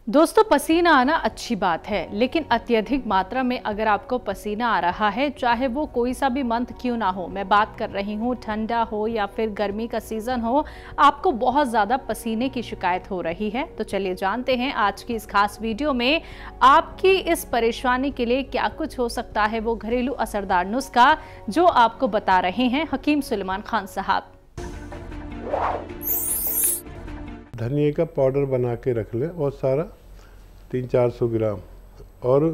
दोस्तों, पसीना आना अच्छी बात है, लेकिन अत्यधिक मात्रा में अगर आपको पसीना आ रहा है, चाहे वो कोई सा भी मंथ क्यों ना हो, मैं बात कर रही हूँ ठंडा हो या फिर गर्मी का सीजन हो, आपको बहुत ज़्यादा पसीने की शिकायत हो रही है, तो चलिए जानते हैं आज की इस खास वीडियो में आपकी इस परेशानी के लिए क्या कुछ हो सकता है वो घरेलू असरदार नुस्खा जो आपको बता रहे हैं हकीम सुलेमान खान साहब। धनिए का पाउडर बना के रख लें और सारा 300-400 ग्राम। और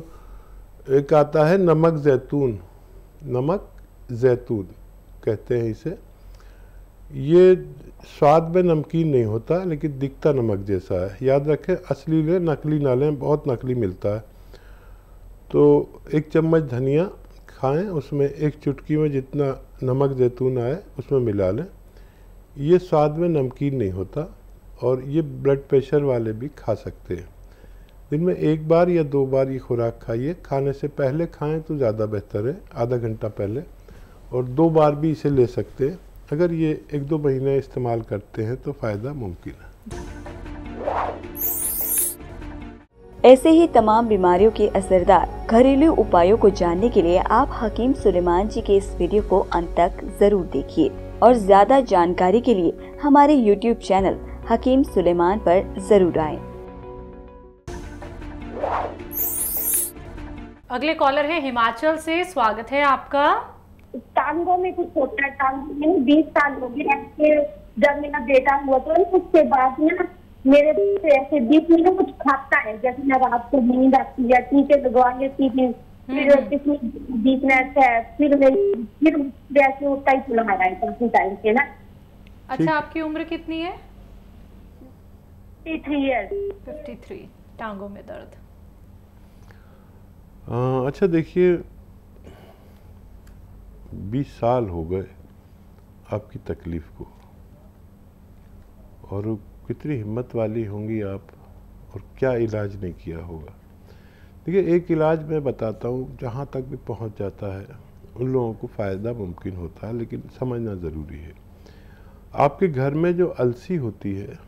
एक आता है नमक जैतून, नमक जैतून कहते हैं इसे। ये स्वाद में नमकीन नहीं होता लेकिन दिखता नमक जैसा है। याद रखें, असली लें, नकली ना लें, बहुत नकली मिलता है। तो 1 चम्मच धनिया खाएं, उसमें 1 चुटकी में जितना नमक जैतून आए उसमें मिला लें। ये स्वाद में नमकीन नहीं होता और ये ब्लड प्रेशर वाले भी खा सकते हैं। दिन में 1 बार या 2 बार ये खुराक खाइए। खाने से पहले खाएं तो ज़्यादा बेहतर है, आधा घंटा पहले, और 2 बार भी इसे ले सकते हैं। अगर ये 1-2 महीने इस्तेमाल करते हैं तो फ़ायदा मुमकिन है। ऐसे ही तमाम बीमारियों के असरदार घरेलू उपायों को जानने के लिए आप हकीम सुलेमान जी के इस वीडियो को अंत तक जरूर देखिए और ज्यादा जानकारी के लिए हमारे YouTube चैनल हकीम सुलेमान पर जरूर आएं। अगले कॉलर है हिमाचल से, स्वागत है आपका। टांगों में कुछ होता है, टांगों में 20 साल हो गए ऐसे। जब मेरा बेटा हुआ तो उसके बाद ना मेरे ऐसे बीच में ना कुछ खाता है, जैसे मैं रात को नींद आती है, टीके लगवा लेती थी, फिर बीच में ऐसा है, फिर वैसे होता ही चला आ रहा है काफी टाइम से ना। अच्छा, आपकी उम्र कितनी है? 53 ईयर्स। 53। टांगों में दर्द। अच्छा देखिए, 20 साल हो गए आपकी तकलीफ को, और कितनी हिम्मत वाली होंगी आप, और क्या इलाज नहीं किया होगा। देखिए, एक इलाज मैं बताता हूँ, जहाँ तक भी पहुँच जाता है उन लोगों को फ़ायदा मुमकिन होता है, लेकिन समझना ज़रूरी है। आपके घर में जो अलसी होती है,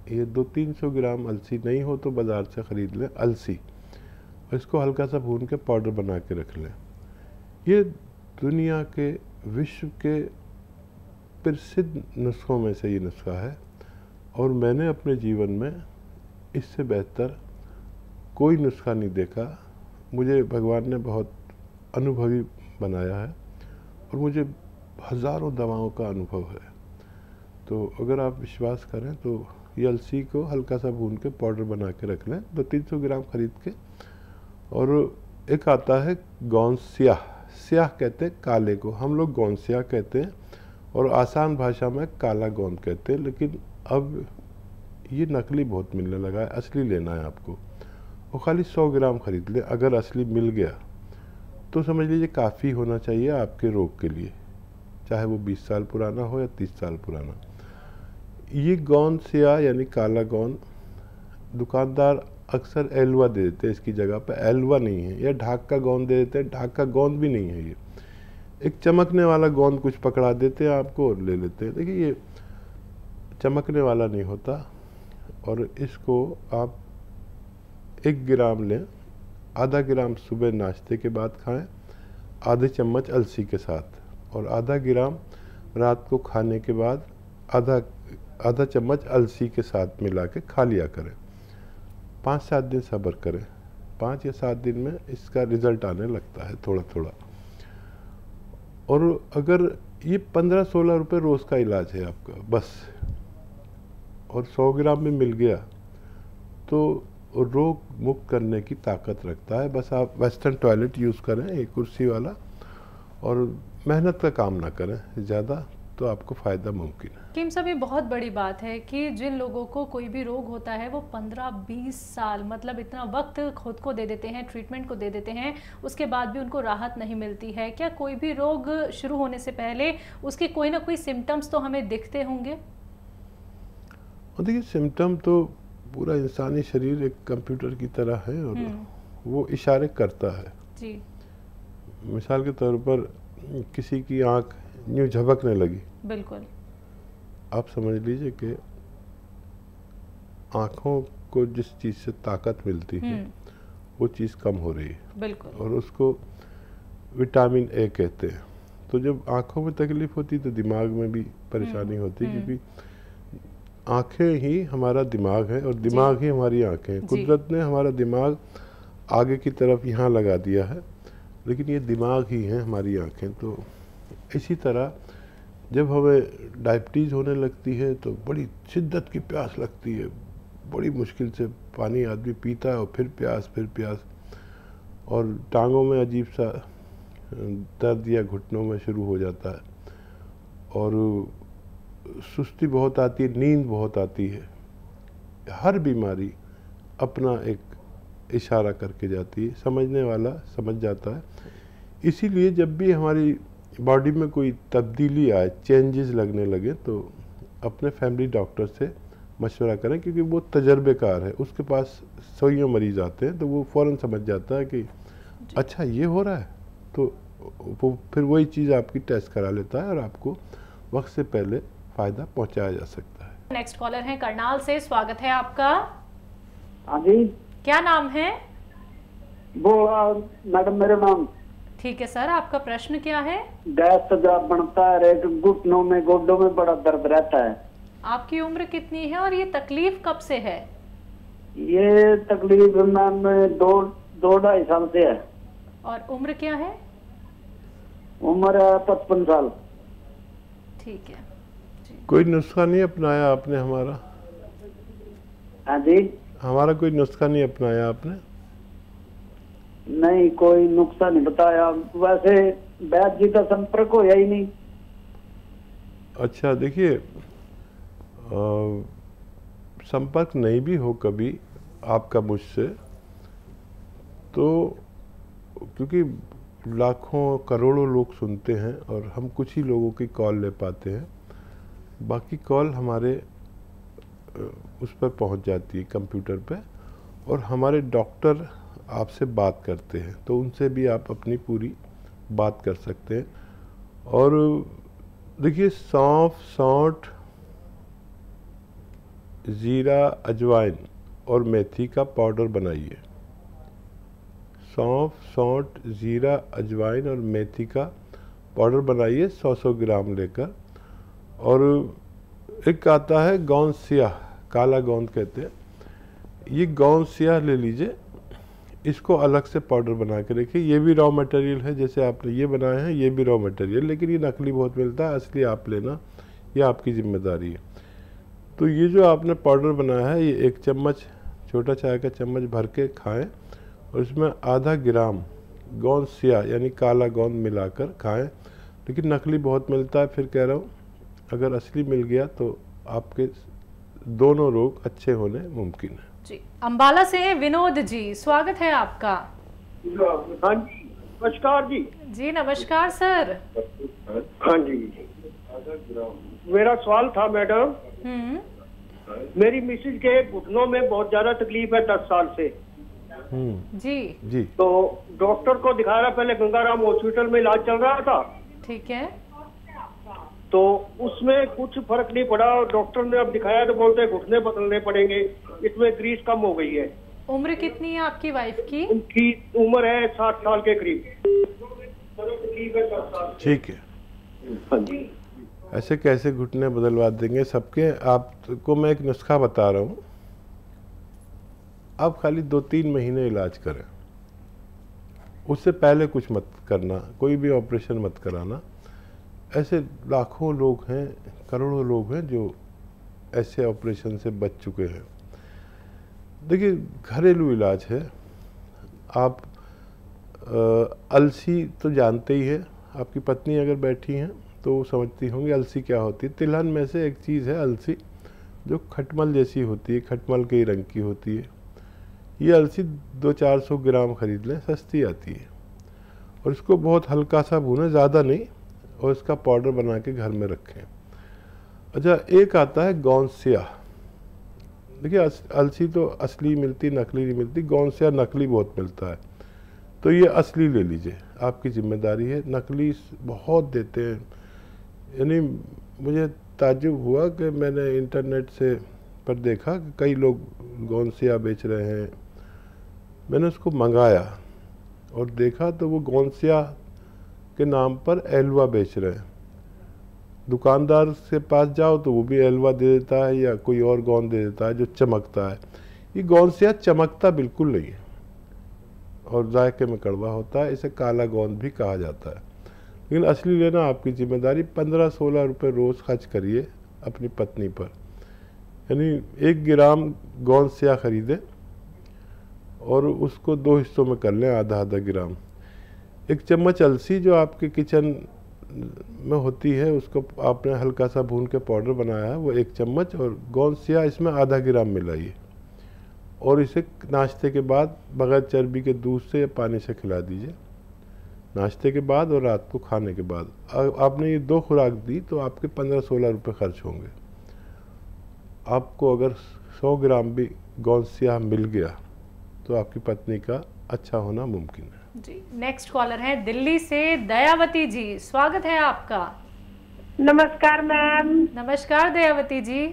ये 200-300 ग्राम अलसी नहीं हो तो बाज़ार से ख़रीद लें अलसी, और इसको हल्का सा भून के पाउडर बना के रख लें। ये दुनिया के, विश्व के प्रसिद्ध नुस्खों में से ये नुस्खा है, और मैंने अपने जीवन में इससे बेहतर कोई नुस्खा नहीं देखा। मुझे भगवान ने बहुत अनुभवी बनाया है और मुझे हज़ारों दवाओं का अनुभव है। तो अगर आप विश्वास करें तो ये अलसी को हल्का सा भून के पाउडर बना के रख लें, 200-300 ग्राम ख़रीद के। और एक आता है गोंद स्याह, स्याह कहते हैं काले को, हम लोग गोंद स्याह कहते हैं, और आसान भाषा में काला गोंद कहते हैं। लेकिन अब ये नकली बहुत मिलने लगा है, असली लेना है आपको। वो खाली 100 ग्राम ख़रीद लें। अगर असली मिल गया तो समझ लीजिए काफ़ी होना चाहिए आपके रोग के लिए, चाहे वो 20 साल पुराना हो या 30 साल पुराना। ये गोंद स्याह यानी काला गोंद, दुकानदार अक्सर एलवा दे देते हैं इसकी जगह पर, एलवा नहीं है, या ढाक का गोंद दे देते हैं, ढाक का गोंद भी नहीं है। ये एक चमकने वाला गोंद कुछ पकड़ा देते हैं आपको और ले लेते हैं। देखिए, ये चमकने वाला नहीं होता। और इसको आप 1 ग्राम लें, आधा ग्राम सुबह नाश्ते के बाद खाएं, आधे चम्मच अलसी के साथ, और आधा ग्राम रात को खाने के बाद आधा चम्मच अलसी के साथ मिला के खा लिया करें। 5-7 दिन सब्र करें, 5 या 7 दिन में इसका रिज़ल्ट आने लगता है थोड़ा थोड़ा। और अगर ये 15-16 रुपये रोज़ का इलाज है आपका बस, और 100 ग्राम में मिल गया तो रोग मुक्त करने की ताकत रखता है। बस आप वेस्टर्न टॉयलेट यूज़ करें, एक कुर्सी वाला, और मेहनत का काम ना करें ज़्यादा, तो आपको फ़ायदा मुमकिन है। हकीम साहब, ये बहुत बड़ी बात है कि जिन लोगों को कोई भी रोग होता है वो 15-20 साल, मतलब इतना वक्त खुद को दे देते हैं, ट्रीटमेंट को दे देते हैं, उसके बाद भी उनको राहत नहीं मिलती है। क्या कोई भी रोग शुरू होने से पहले उसके कोई ना कोई सिम्टम्स तो हमें दिखते होंगे? देखिए, सिम्टम तो पूरा इंसानी शरीर एक कंप्यूटर की तरह है, और वो इशारे करता है जी। मिसाल के तौर पर किसी की आँख यूँ झपकने लगी, बिल्कुल, आप समझ लीजिए कि आँखों को जिस चीज़ से ताकत मिलती है वो चीज़ कम हो रही है। बिल्कुल। और उसको विटामिन ए कहते हैं। तो जब आँखों में तकलीफ़ होती तो दिमाग में भी परेशानी होती, क्योंकि आँखें ही हमारा दिमाग है और दिमाग ही हमारी आँखें हैं। कुदरत ने हमारा दिमाग आगे की तरफ यहाँ लगा दिया है, लेकिन ये दिमाग ही है हमारी आँखें। तो इसी तरह जब हमें डायबिटीज़ होने लगती है तो बड़ी शिद्दत की प्यास लगती है, बड़ी मुश्किल से पानी आदमी पीता है और फिर प्यास, और टांगों में अजीब सा दर्द या घुटनों में शुरू हो जाता है, और सुस्ती बहुत आती है, नींद बहुत आती है। हर बीमारी अपना एक इशारा करके जाती है, समझने वाला समझ जाता है। इसीलिए जब भी हमारी बॉडी में कोई तब्दीली आए, चेंजेस लगने लगे, तो अपने फैमिली डॉक्टर से मशवरा करें, क्योंकि वो तजर्बेकार है। उसके पास सौ मरीज़ आते हैं तो वो फ़ौरन समझ जाता है कि अच्छा ये हो रहा है, तो वो फिर वही चीज़ आपकी टेस्ट करा लेता है और आपको वक्त से पहले फ़ायदा पहुंचाया जा सकता है। नेक्स्ट कॉलर है करनाल से, स्वागत है आपका। हाँ जी, क्या नाम है? वो मैडम मेरा नाम। ठीक है सर, आपका प्रश्न क्या है? गैस तेजाब बनता है, घुटनों में गोड्डों में बड़ा दर्द रहता है। आपकी उम्र कितनी है और ये तकलीफ कब से है? ये तकलीफ मैम 2-2.5 साल से है। और उम्र क्या है? उम्र है 55 साल। ठीक है। कोई नुस्खा नहीं अपनाया आपने हमारा? हाँ जी, हमारा कोई नुस्खा नहीं अपनाया आपने? नहीं, कोई नुस्खा नहीं बताया। वैसे वैद्य जी का संपर्क होया ही नहीं। अच्छा, देखिए, संपर्क नहीं भी हो कभी आपका मुझसे, तो क्योंकि लाखों करोड़ों लोग सुनते हैं और हम कुछ ही लोगों की कॉल ले पाते हैं, बाकी कॉल हमारे उस पर पहुंच जाती है कंप्यूटर पे, और हमारे डॉक्टर आपसे बात करते हैं, तो उनसे भी आप अपनी पूरी बात कर सकते हैं। और देखिए, सौंफ, सौंठ, ज़ीरा, अजवाइन और मेथी का पाउडर बनाइए। सौंफ, सौंठ, ज़ीरा, अजवाइन और मेथी का पाउडर बनाइए 100-100 ग्राम लेकर। और एक आता है गोंद स्याह, काला गोंद कहते हैं, ये गोंद स्याह ले लीजिए, इसको अलग से पाउडर बना के रखिए। ये भी रॉ मटेरियल है, जैसे आपने ये बनाए हैं, ये भी रॉ मटेरियल, लेकिन ये नकली बहुत मिलता है, असली आप लेना, ये आपकी जिम्मेदारी है। तो ये जो आपने पाउडर बनाया है, ये 1 चम्मच, छोटा चाय का चम्मच भर के खाएं, और इसमें आधा ग्राम गोंद स्याह यानी काला गोंद मिलाकर खाएं। लेकिन नकली बहुत मिलता है, फिर कह रहा हूँ, अगर असली मिल गया तो आपके दोनों रोग अच्छे होने मुमकिन है। जी, अंबाला से विनोद जी, स्वागत है आपका। हाँ जी, नमस्कार जी। जी नमस्कार सर। हाँ जी, मेरा सवाल था मैडम, मेरी मिसेज के घुटनों में बहुत ज्यादा तकलीफ है 10 साल से। जी जी। तो डॉक्टर को दिखा रहा, पहले गंगाराम हॉस्पिटल में इलाज चल रहा था। ठीक है। तो उसमें कुछ फर्क नहीं पड़ा, डॉक्टर ने अब दिखाया तो बोलते हैं घुटने बदलने पड़ेंगे, इसमें ग्रीस कम हो गई है। उम्र कितनी है आपकी वाइफ की? उनकी उम्र है 60 साल के करीब। ठीक है। हाँ जी। ऐसे कैसे घुटने बदलवा देंगे सबके? आपको मैं एक नुस्खा बता रहा हूँ, आप खाली 2-3 महीने इलाज करें, उससे पहले कुछ मत करना, कोई भी ऑपरेशन मत कराना। ऐसे लाखों लोग हैं, करोड़ों लोग हैं जो ऐसे ऑपरेशन से बच चुके हैं। देखिए, घरेलू इलाज है। आप अलसी तो जानते ही है, आपकी पत्नी अगर बैठी हैं तो वो समझती होंगी अलसी क्या होती है। तिलहन में से एक चीज़ है अलसी, जो खटमल जैसी होती है, खटमल के ही रंग की होती है। ये अलसी 200-400 ग्राम खरीद लें, सस्ती आती है, और इसको बहुत हल्का सा भूनें, ज़्यादा नहीं, और इसका पाउडर बना के घर में रखें। अच्छा, एक आता है गोंद स्याह। देखिए, अलसी तो असली मिलती, नकली नहीं मिलती। गोंद स्याह नकली बहुत मिलता है, तो ये असली ले लीजिए, आपकी जिम्मेदारी है। नकली बहुत देते हैं, यानी मुझे ताज्जुब हुआ कि मैंने इंटरनेट से पर देखा कि कई लोग गोंसिया बेच रहे हैं। मैंने उसको मंगाया और देखा तो वो गोंसिया के नाम पर एलवा बेच रहे हैं। दुकानदार के पास जाओ तो वो भी एलवा दे देता है या कोई और गोंद दे देता है जो चमकता है। ये गोंसिया चमकता बिल्कुल नहीं है और जायके में कड़वा होता है, इसे काला गोंद भी कहा जाता है। लेकिन असली लेना आपकी जिम्मेदारी। 15-16 रुपये रोज़ खर्च करिए अपनी पत्नी पर, यानी 1 ग्राम गोंसिया खरीदें और उसको 2 हिस्सों में कर लें, आधा ग्राम। 1 चम्मच अलसी जो आपके किचन में होती है उसको आपने हल्का सा भून के पाउडर बनाया है, वो 1 चम्मच, और गोंसिया इसमें आधा ग्राम मिलाइए और इसे नाश्ते के बाद बगैर चर्बी के दूध से या पानी से खिला दीजिए, नाश्ते के बाद और रात को खाने के बाद। आपने ये 2 खुराक दी तो आपके 15-16 रुपये खर्च होंगे। आपको अगर 100 ग्राम भी गोंसिया मिल गया तो आपकी पत्नी का अच्छा होना मुमकिन है जी। नेक्स्ट कॉलर है दिल्ली से दयावती जी, स्वागत है आपका। नमस्कार मैम। नमस्कार दयावती जी।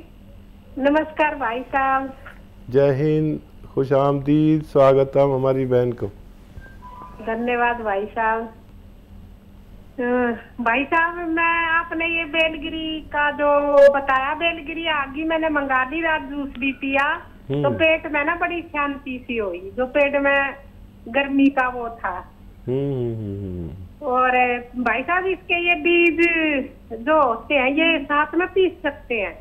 नमस्कार भाई साहब। जय हिंद, खुश आमदीद, स्वागतम हमारी बहन को। धन्यवाद भाई साहब। भाई साहब मैं आपने ये बेलगिरी का जो बताया, बेलगिरी आगे मैंने मंगा ली, रात जूस भी पिया तो पेट में ना बड़ी शांति सी हुई, जो पेट में गर्मी का वो था। और भाई साहब इसके ये बीज जो होते हैं ये साथ में पीस सकते हैं?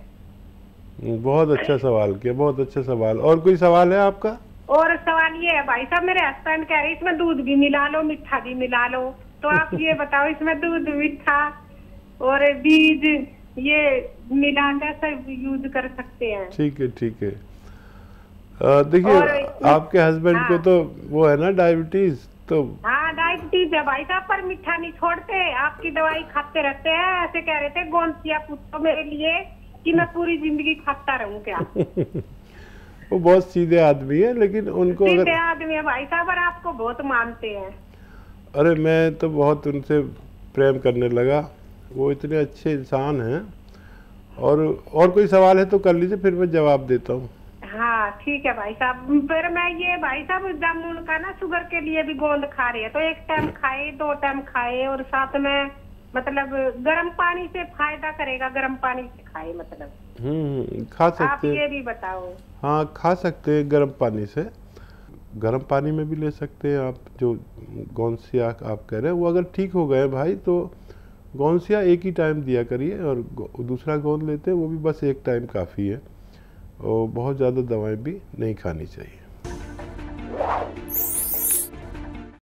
बहुत अच्छा सवाल किया, बहुत अच्छा सवाल। और कोई सवाल है आपका? और सवाल ये है भाई साहब, मेरे हस्बैंड कह रहे इसमें दूध भी मिला लो, मीठा भी मिला लो, तो आप ये बताओ इसमें दूध, मीठा और बीज ये मिला कैसे यूज कर सकते हैं? ठीक है, ठीक है। देखिए आपके हस्बैंड को तो वो है ना डायबिटीज, तो हाँ डायबिटीज है भाई साहब, पर मीठा नहीं छोड़ते, आपकी दवाई खाते रहते हैं। ऐसे कह रहे थे गोंसिया पूछो मेरे लिए कि मैं पूरी जिंदगी खाता रहूं क्या? वो बहुत सीधे आदमी है, लेकिन उनको सीधे आदमी है भाई साहब, और आपको बहुत मानते हैं। अरे मैं तो बहुत उनसे प्रेम करने लगा, वो इतने अच्छे इंसान हैं। और कोई सवाल है तो कर लीजिए, फिर मैं जवाब देता हूँ। हाँ ठीक है भाई साहब। फिर मैं ये भाई साहब जामुन का ना शुगर के लिए भी गोंद खा रही है, तो 1 टाइम खाए, 2 टाइम खाए, और साथ में मतलब गर्म पानी से फायदा करेगा, गर्म पानी से खाए मतलब? खा सकते हैं। आप ये भी बताओ। हाँ खा सकते हैं गर्म पानी से, गर्म पानी में भी ले सकते हैं आप। जो गोंसिया आप कह रहे हैं वो अगर ठीक हो गए भाई तो गोंसिया 1 ही टाइम दिया करिए, और दूसरा गोंद लेते हैं वो भी बस 1 टाइम काफ़ी है, और बहुत ज़्यादा दवाएं भी नहीं खानी चाहिए।